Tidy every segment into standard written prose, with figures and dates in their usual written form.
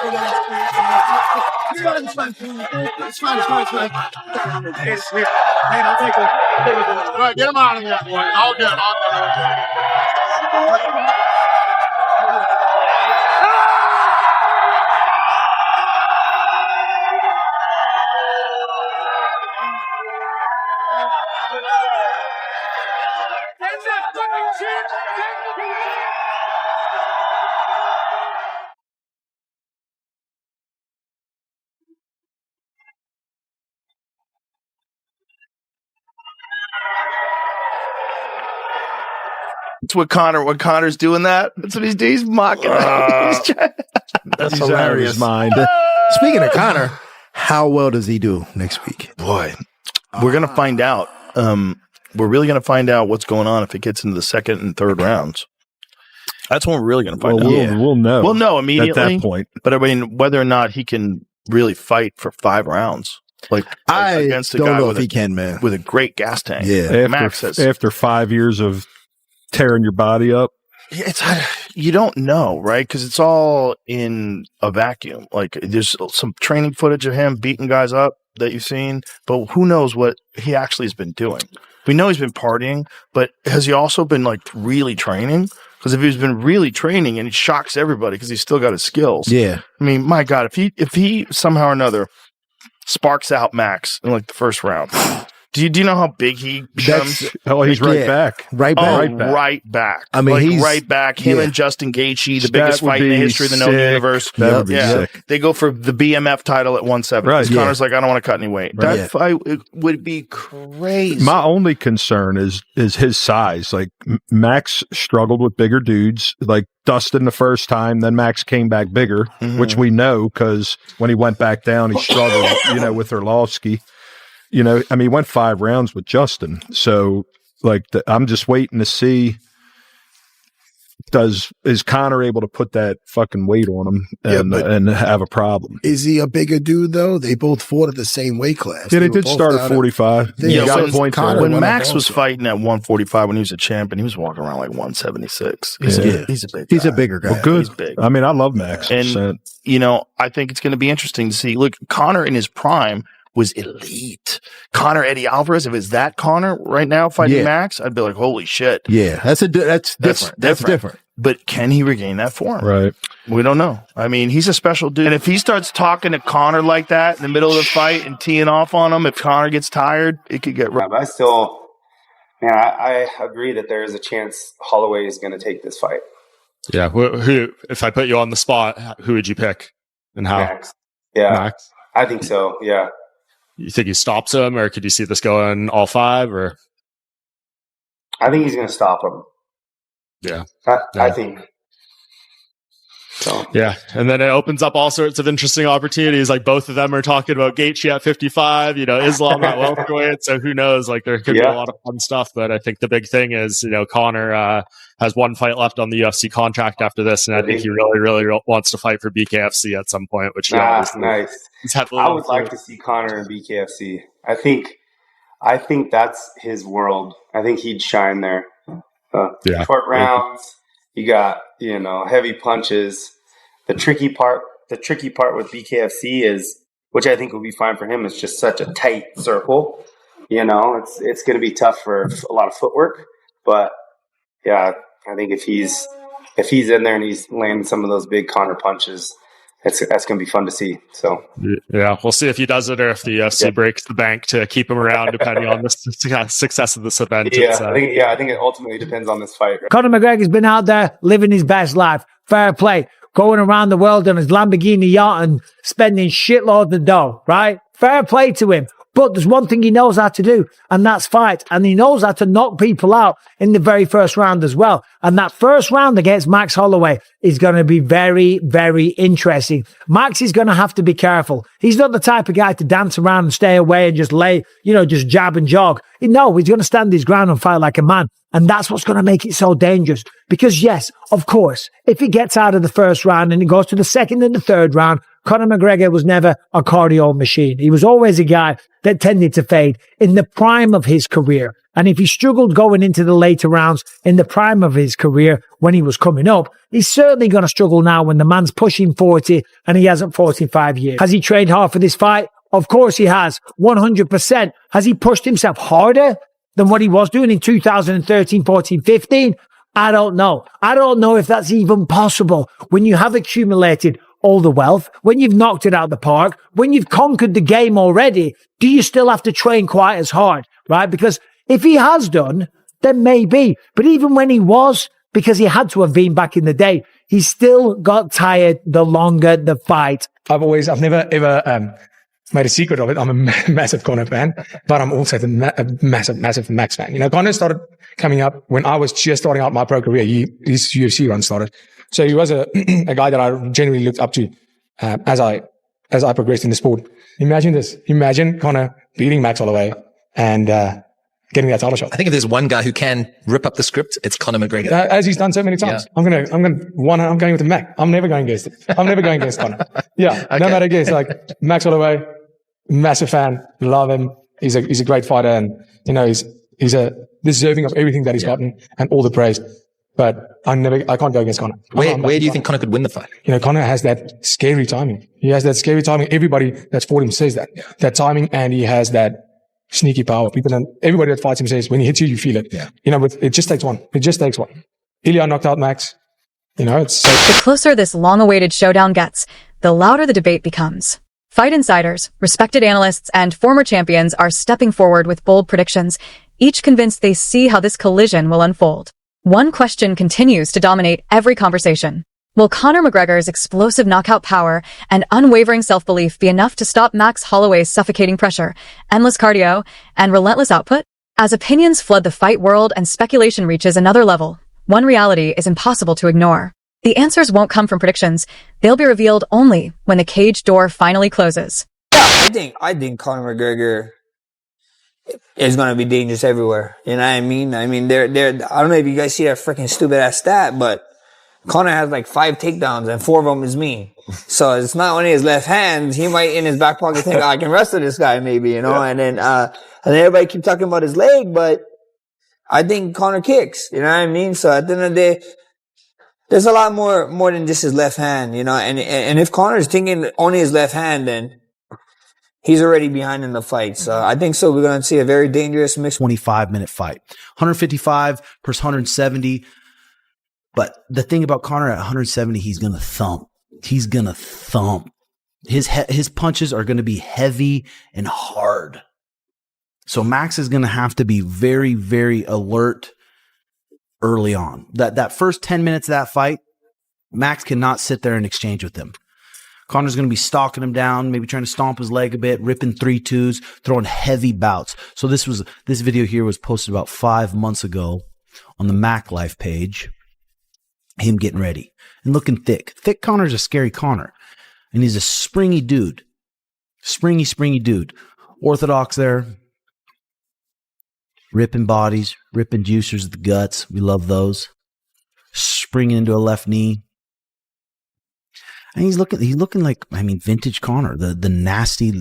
All right, get him out of here, boy. All good. That's what Conor's doing that. That's what he's doing. He's mocking that. That's hilarious. Mind. Speaking of Conor, how well does he do next week? Boy, we're going to find out. We're really going to find out what's going on if it gets into the second and third rounds. That's when we're really going to find out. We'll know. We'll know immediately at that point. But I mean, whether or not he can really fight for 5 rounds. I against a don't guy know with if he can, man. With a great gas tank. Yeah. After 5 years of tearing your body up. You don't know, right? Because it's all in a vacuum. Like, there's some training footage of him beating guys up that you've seen, but who knows what he actually has been doing. We know he's been partying, but has he also been really training? Because if he's been really training and he shocks everybody because he's still got his skills. Yeah. I mean, my God, if he somehow or another sparks out Max in the first round. Do you know how big he becomes? He's right back. Right back. Right back. I mean, he's right back. Him and Justin Gaethje, the biggest fight in the history of the known universe. That would be sick. They go for the BMF title at 170. Right. Conor's I don't want to cut any weight. Right. That fight would be crazy. My only concern is his size. Max struggled with bigger dudes. Dustin the first time, then Max came back bigger, which we know because when he went back down, he struggled, with Arlovsky. He went 5 rounds with Justin. So, I'm just waiting to see, is Conor able to put that fucking weight on him and have a problem? Is he a bigger dude, though? They both fought at the same weight class. Yeah, they did start at 45. When Max was fighting at 145 when he was a champion, he was walking around 176. He's a big guy. He's a bigger guy. Well, good. He's big. I mean, I love Max. And, I think it's going to be interesting to see. Look, Conor in his prime was elite. Conor Eddie Alvarez, if it's that Conor right now fighting Max, I'd be like, holy shit. Yeah, that's different. That's different. But can he regain that form? Right. We don't know. I mean, he's a special dude. And if he starts talking to Conor like that in the middle of the fight and teeing off on him, if Conor gets tired, it could get rough. But I still, I agree that there is a chance Holloway is going to take this fight. Yeah. Who, if I put you on the spot, who would you pick and how? Max. Yeah. Max? I think so. Yeah. You think he stops him, or could you see this going all 5? Or I think he's going to stop him. Yeah, I think. So yeah, and then it opens up all sorts of interesting opportunities. Both of them are talking about Gaethje at 55. Islam at welterweight. So who knows? There could be a lot of fun stuff. But I think the big thing is, Conor has 1 fight left on the UFC contract after this, and I think he really, really wants to fight for BKFC at some point. Which nice. I would like to see Conor in BKFC. I think that's his world. I think he'd shine there. Short rounds. You got heavy punches. The tricky part with BKFC is, which I think will be fine for him, is just such a tight circle. It's going to be tough for a lot of footwork. But yeah, I think if he's in there and he's landing some of those big Conor punches, that's going to be fun to see. So yeah, we'll see if he does it or if the UFC breaks the bank to keep him around, depending on the success of this event. I think it ultimately depends on this fight. Right? Conor McGregor's been out there living his best life. Fair play. Going around the world on his Lamborghini yacht and spending shitloads of dough, right? Fair play to him. But there's one thing he knows how to do, and that's fight. And he knows how to knock people out in the very first round as well. And that first round against Max Holloway is going to be very, very interesting. Max is going to have to be careful. He's not the type of guy to dance around and stay away and just just jab and jog. No, he's going to stand his ground and fight like a man. And that's what's going to make it so dangerous. Because yes, of course, if he gets out of the first round and it goes to the second and the third round, Conor McGregor was never a cardio machine. He was always a guy that tended to fade in the prime of his career. And if he struggled going into the later rounds in the prime of his career when he was coming up, he's certainly going to struggle now when the man's pushing 40 and he hasn't fought in 5 years. Has he trained hard for this fight? Of course he has. 100%. Has he pushed himself harder than what he was doing in 2013, 14, 15? I don't know. I don't know if that's even possible when you have accumulated all the wealth, when you've knocked it out of the park, when you've conquered the game already. Do you still have to train quite as hard, right? Because if he has done, then maybe. But even when he was, because he had to have been back in the day, he still got tired the longer the fight. I've never ever made a secret of it. I'm a massive Conor fan, but I'm also a massive Max fan. You know, Conor started coming up when I was just starting out my pro career. His UFC run started. So he was a guy that I genuinely looked up to as I progressed in the sport. Imagine this. Imagine Conor beating Max Holloway and getting that title shot. I think if there's one guy who can rip up the script, it's Conor McGregor. As he's done so many times. Yeah. I'm going with the Mac. I'm never going against it. I'm never going against Conor. Yeah. Okay. No matter against, like, Max Holloway, massive fan, love him. He's a great fighter, and, you know, he's a deserving of everything that he's gotten and all the praise. But I can't go against Conor. Where do you think Conor could win the fight? You know, Conor has that scary timing. He has that scary timing. Everybody that's fought him says that. Yeah. That timing, and he has that sneaky power. Everybody that fights him says when he hits you, you feel it. Yeah. You know, but it just takes one. It just takes one. Ilya knocked out Max. You know, it's the closer this long-awaited showdown gets, the louder the debate becomes. Fight insiders, respected analysts, and former champions are stepping forward with bold predictions, each convinced they see how this collision will unfold. One question continues to dominate every conversation. Will Conor McGregor's explosive knockout power and unwavering self-belief be enough to stop Max Holloway's suffocating pressure, endless cardio, and relentless output? As opinions flood the fight world and speculation reaches another level, one reality is impossible to ignore. The answers won't come from predictions. They'll be revealed only when the cage door finally closes. Yeah, I think Conor McGregor is going to be dangerous everywhere. You know what I mean? I mean, I don't know if you guys see that freaking stupid ass stat, but Conor has like 5 takedowns and 4 of them is me. So it's not only his left hand, he might in his back pocket think, I can wrestle this guy maybe, you know, and then everybody keep talking about his leg, but I think Conor kicks, you know what I mean? So at the end of the day, there's a lot more than just his left hand, you know, and if Conor's thinking only his left hand, then he's already behind in the fight. So I think so. We're going to see a very dangerous mixed 25-minute fight. 155 versus 170. But the thing about Conor at 170, he's going to thump. He's going to thump. His punches are going to be heavy and hard. So Max is going to have to be very, very alert early on. That first 10 minutes of that fight, Max cannot sit there and exchange with him. Conor's going to be stalking him down, maybe trying to stomp his leg a bit, ripping 3-2s, throwing heavy bouts. So this video here was posted about 5 months ago on the Mac Life page. Him getting ready and looking thick. Thick Conor's a scary Conor, and he's a springy dude. Springy dude. Orthodox there. Ripping bodies, ripping juicers of the guts. We love those. Springing into a left knee. And he's looking like, I mean, vintage Conor, the nasty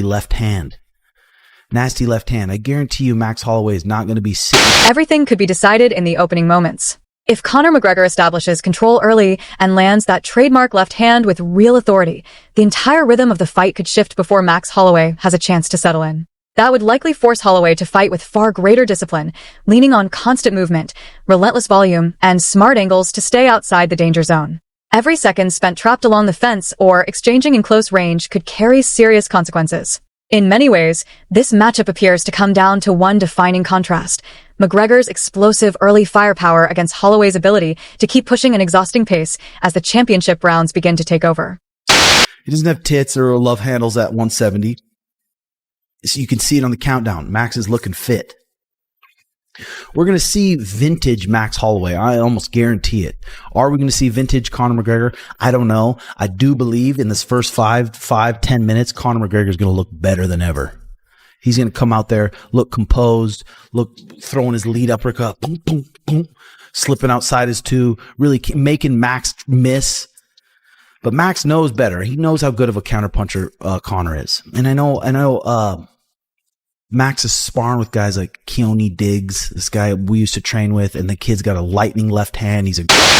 left hand. Nasty left hand. I guarantee you Max Holloway is not going to be sitting. Everything could be decided in the opening moments. If Conor McGregor establishes control early and lands that trademark left hand with real authority, the entire rhythm of the fight could shift before Max Holloway has a chance to settle in. That would likely force Holloway to fight with far greater discipline, leaning on constant movement, relentless volume, and smart angles to stay outside the danger zone. Every second spent trapped along the fence or exchanging in close range could carry serious consequences. In many ways, this matchup appears to come down to one defining contrast: McGregor's explosive early firepower against Holloway's ability to keep pushing an exhausting pace as the championship rounds begin to take over. He doesn't have tits or love handles at 170. So you can see it on the countdown. Max is looking fit. We're going to see vintage Max Holloway. I almost guarantee it. Are we going to see vintage Conor McGregor? I don't know. I do believe in this first 10 minutes, Conor McGregor is going to look better than ever. He's going to come out there, look composed, throwing his lead uppercut, boom, boom, boom, slipping outside his 2, really making Max miss. But Max knows better. He knows how good of a counterpuncher Conor is. And I know Max is sparring with guys like Keone Diggs, this guy we used to train with, and the kid's got a lightning left hand.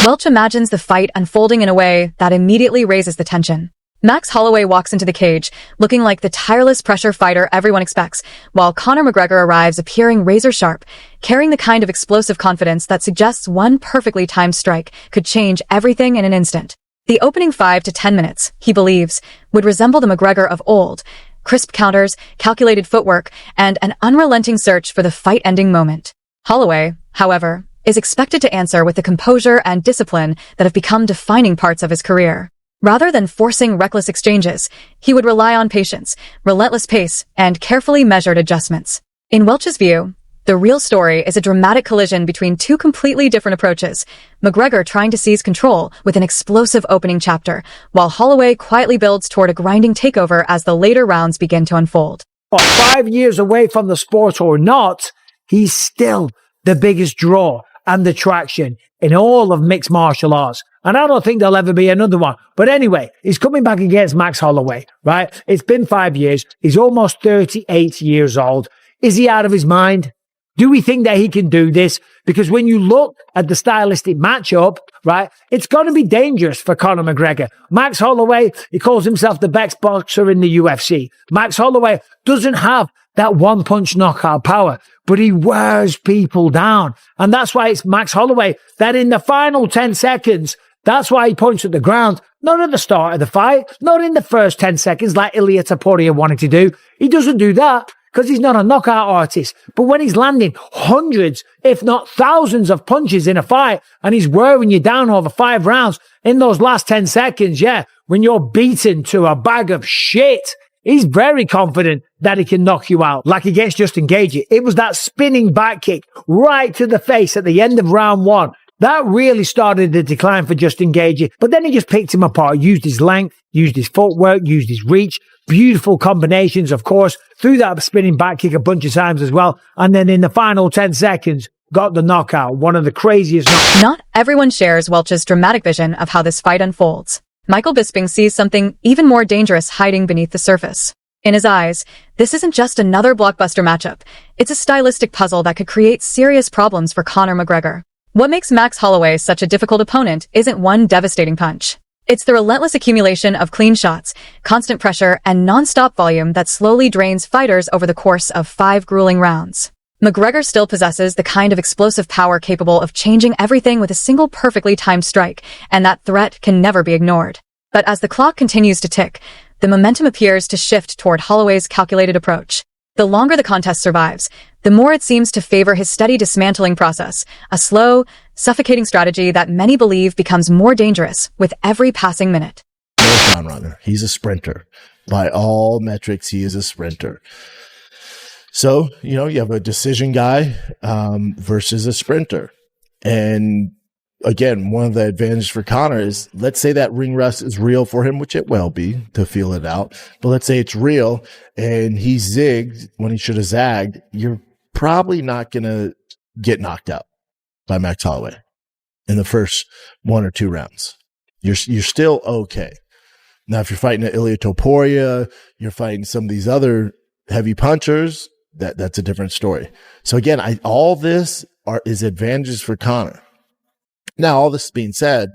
Welch imagines the fight unfolding in a way that immediately raises the tension. Max Holloway walks into the cage, looking like the tireless pressure fighter everyone expects, while Conor McGregor arrives appearing razor-sharp, carrying the kind of explosive confidence that suggests one perfectly timed strike could change everything in an instant. The opening 5 to 10 minutes, he believes, would resemble the McGregor of old: crisp counters, calculated footwork, and an unrelenting search for the fight-ending moment. Holloway, however, is expected to answer with the composure and discipline that have become defining parts of his career. Rather than forcing reckless exchanges, he would rely on patience, relentless pace, and carefully measured adjustments. In Welch's view, the real story is a dramatic collision between two completely different approaches: McGregor trying to seize control with an explosive opening chapter, while Holloway quietly builds toward a grinding takeover as the later rounds begin to unfold. 5 years away from the sport or not, he's still the biggest draw and attraction in all of mixed martial arts. And I don't think there'll ever be another one. But anyway, he's coming back against Max Holloway, right? It's been 5 years. He's almost 38 years old. Is he out of his mind? Do we think that he can do this? Because when you look at the stylistic matchup, right, it's going to be dangerous for Conor McGregor. Max Holloway, he calls himself the best boxer in the UFC. Max Holloway doesn't have that one-punch knockout power, but he wears people down. And that's why it's Max Holloway that in the final 10 seconds, that's why he points at the ground, not at the start of the fight, not in the first 10 seconds like Ilia Topuria wanted to do. He doesn't do that because he's not a knockout artist. But when he's landing hundreds, if not thousands of punches in a fight, and he's wearing you down over 5 rounds, in those last 10 seconds, when you're beaten to a bag of shit, he's very confident that he can knock you out. Like against Justin Gaethje, it was that spinning back kick right to the face at the end of round 1. That really started the decline for Justin Gaethje, but then he just picked him apart, used his length, used his footwork, used his reach, beautiful combinations, of course, threw that spinning back kick a bunch of times as well, and then in the final 10 seconds, got the knockout, one of the craziest Not everyone shares Welch's dramatic vision of how this fight unfolds. Michael Bisping sees something even more dangerous hiding beneath the surface. In his eyes, this isn't just another blockbuster matchup. It's a stylistic puzzle that could create serious problems for Conor McGregor. What makes Max Holloway such a difficult opponent isn't one devastating punch. It's the relentless accumulation of clean shots, constant pressure, and non-stop volume that slowly drains fighters over the course of 5 grueling rounds. McGregor still possesses the kind of explosive power capable of changing everything with a single perfectly timed strike, and that threat can never be ignored. But as the clock continues to tick, the momentum appears to shift toward Holloway's calculated approach. The longer the contest survives, the more it seems to favor his steady dismantling process, a slow, suffocating strategy that many believe becomes more dangerous with every passing minute. Marathon runner. He's a sprinter. By all metrics, he is a sprinter. So, you have a decision guy versus a sprinter. And again, one of the advantages for Conor is, let's say that ring rust is real for him, which it will be to feel it out. But let's say it's real and he zigged when he should have zagged. You're probably not going to get knocked out by Max Holloway in the first 1 or 2 rounds. You're still okay. Now, if you're fighting Ilia Topuria, you're fighting some of these other heavy punchers, that's a different story. So again, all this is advantages for Conor. Now, all this being said,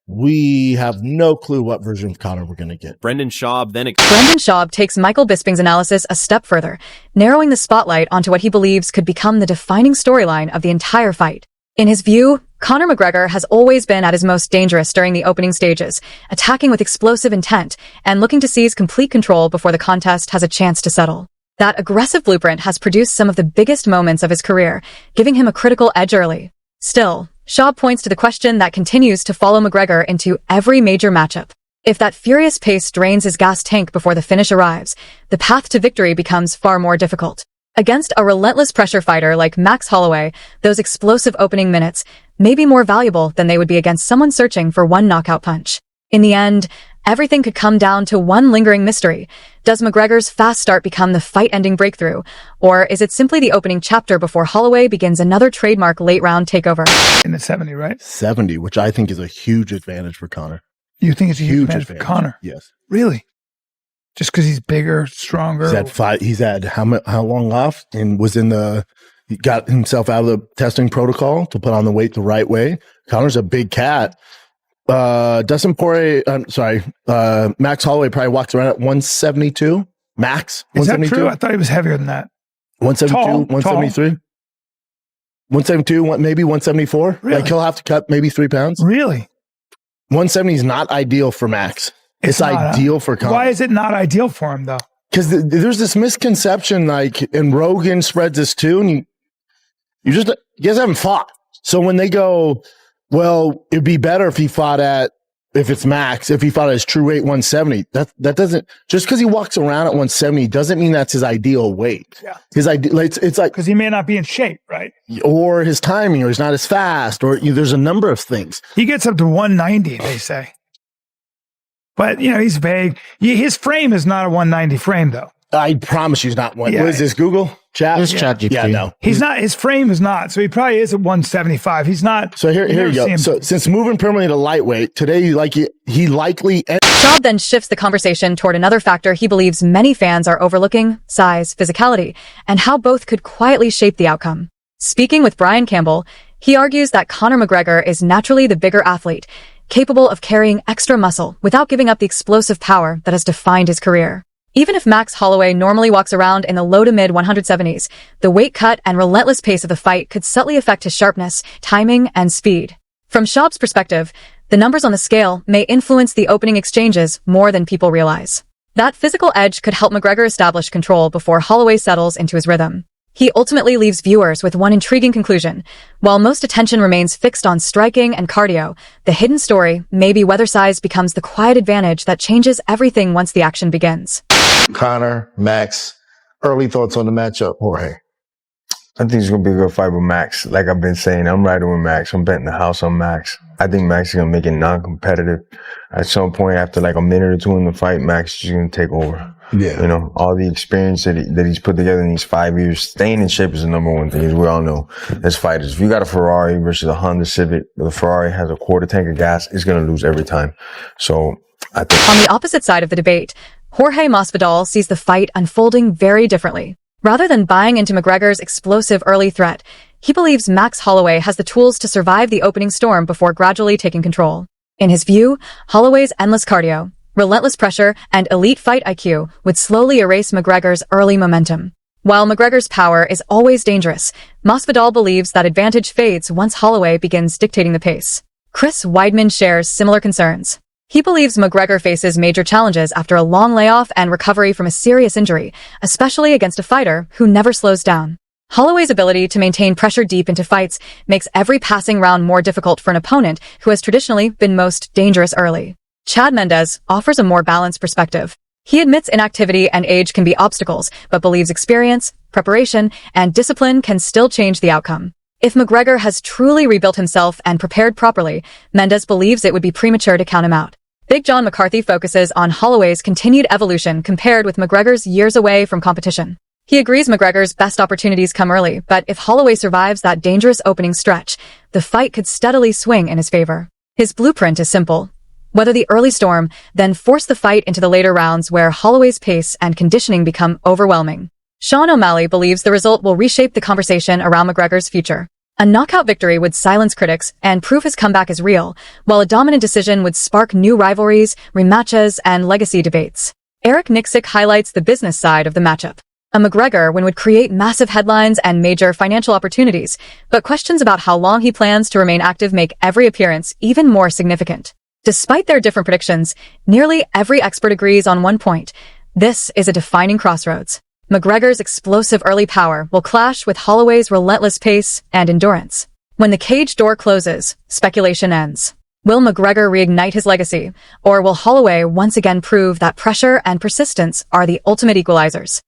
we have no clue what version of Conor we're going to get. Brendan Schaub takes Michael Bisping's analysis a step further, narrowing the spotlight onto what he believes could become the defining storyline of the entire fight. In his view, Conor McGregor has always been at his most dangerous during the opening stages, attacking with explosive intent and looking to seize complete control before the contest has a chance to settle. That aggressive blueprint has produced some of the biggest moments of his career, giving him a critical edge early. Still, Schaub points to the question that continues to follow McGregor into every major matchup. If that furious pace drains his gas tank before the finish arrives, the path to victory becomes far more difficult. Against a relentless pressure fighter like Max Holloway, those explosive opening minutes may be more valuable than they would be against someone searching for one knockout punch. In the end, everything could come down to one lingering mystery. Does McGregor's fast start become the fight-ending breakthrough? Or is it simply the opening chapter before Holloway begins another trademark late-round takeover? In the 70, right? 70, which I think is a huge advantage for Conor. You think it's a huge advantage for Conor? Yes. Really? Just because he's bigger, stronger? He's had how long off and he got himself out of the testing protocol to put on the weight the right way. Conor's a big cat. Max Holloway probably walks around at 172 max. Is that true? I thought he was heavier than that. 172, 173, 172, maybe 174. Really? Like he'll have to cut maybe 3 pounds. Really? 170 is not ideal for Max. It's ideal for Conor. Why is it not ideal for him though? Because there's this misconception, and Rogan spreads this too, and you guys haven't fought. So when they go, well, it'd be better if he fought if it's Max, if he fought at his true weight 170, that doesn't, just because he walks around at 170 doesn't mean that's his ideal weight. Yeah. His ideal, it's like, because he may not be in shape, right? Or his timing, or he's not as fast, or there's a number of things. He gets up to 190, they say. But, he's vague. His frame is not a 190 frame, though. I promise you he's not one. Yeah. What is this, Google? Chat? This chat GPT. Yeah, no. He's not, his frame is not. So he probably is at 175. He's not. So here you go. So since moving permanently to lightweight, today, he likely... Schaub then shifts the conversation toward another factor he believes many fans are overlooking: size, physicality, and how both could quietly shape the outcome. Speaking with Brian Campbell, he argues that Conor McGregor is naturally the bigger athlete, capable of carrying extra muscle without giving up the explosive power that has defined his career. Even if Max Holloway normally walks around in the low to mid 170s, the weight cut and relentless pace of the fight could subtly affect his sharpness, timing, and speed. From Schaub's perspective, the numbers on the scale may influence the opening exchanges more than people realize. That physical edge could help McGregor establish control before Holloway settles into his rhythm. He ultimately leaves viewers with one intriguing conclusion. While most attention remains fixed on striking and cardio, the hidden story may be whether size becomes the quiet advantage that changes everything once the action begins. Conor, Max, early thoughts on the matchup, Jorge? I think it's going to be a good fight with Max. Like I've been saying, I'm riding with Max. I'm betting the house on Max. I think Max is going to make it non-competitive. At some point, after like a minute or two in the fight, Max is just going to take over. Yeah. All the experience that he's put together in these 5 years, staying in shape is the number one thing, as we all know as fighters. If you got a Ferrari versus a Honda Civic, the Ferrari has a quarter tank of gas, it's going to lose every time. So I think... On the opposite side of the debate, Jorge Masvidal sees the fight unfolding very differently. Rather than buying into McGregor's explosive early threat, he believes Max Holloway has the tools to survive the opening storm before gradually taking control. In his view, Holloway's endless cardio, relentless pressure, and elite fight IQ would slowly erase McGregor's early momentum. While McGregor's power is always dangerous, Masvidal believes that advantage fades once Holloway begins dictating the pace. Chris Weidman shares similar concerns. He believes McGregor faces major challenges after a long layoff and recovery from a serious injury, especially against a fighter who never slows down. Holloway's ability to maintain pressure deep into fights makes every passing round more difficult for an opponent who has traditionally been most dangerous early. Chad Mendes offers a more balanced perspective. He admits inactivity and age can be obstacles, but believes experience, preparation, and discipline can still change the outcome. If McGregor has truly rebuilt himself and prepared properly, Mendes believes it would be premature to count him out. Big John McCarthy focuses on Holloway's continued evolution compared with McGregor's years away from competition. He agrees McGregor's best opportunities come early, but if Holloway survives that dangerous opening stretch, the fight could steadily swing in his favor. His blueprint is simple. Weather the early storm, then force the fight into the later rounds where Holloway's pace and conditioning become overwhelming. Sean O'Malley believes the result will reshape the conversation around McGregor's future. A knockout victory would silence critics and prove his comeback is real, while a dominant decision would spark new rivalries, rematches, and legacy debates. Eric Nixick highlights the business side of the matchup. A McGregor win would create massive headlines and major financial opportunities, but questions about how long he plans to remain active make every appearance even more significant. Despite their different predictions, nearly every expert agrees on one point. This is a defining crossroads. McGregor's explosive early power will clash with Holloway's relentless pace and endurance. When the cage door closes, speculation ends. Will McGregor reignite his legacy, or will Holloway once again prove that pressure and persistence are the ultimate equalizers?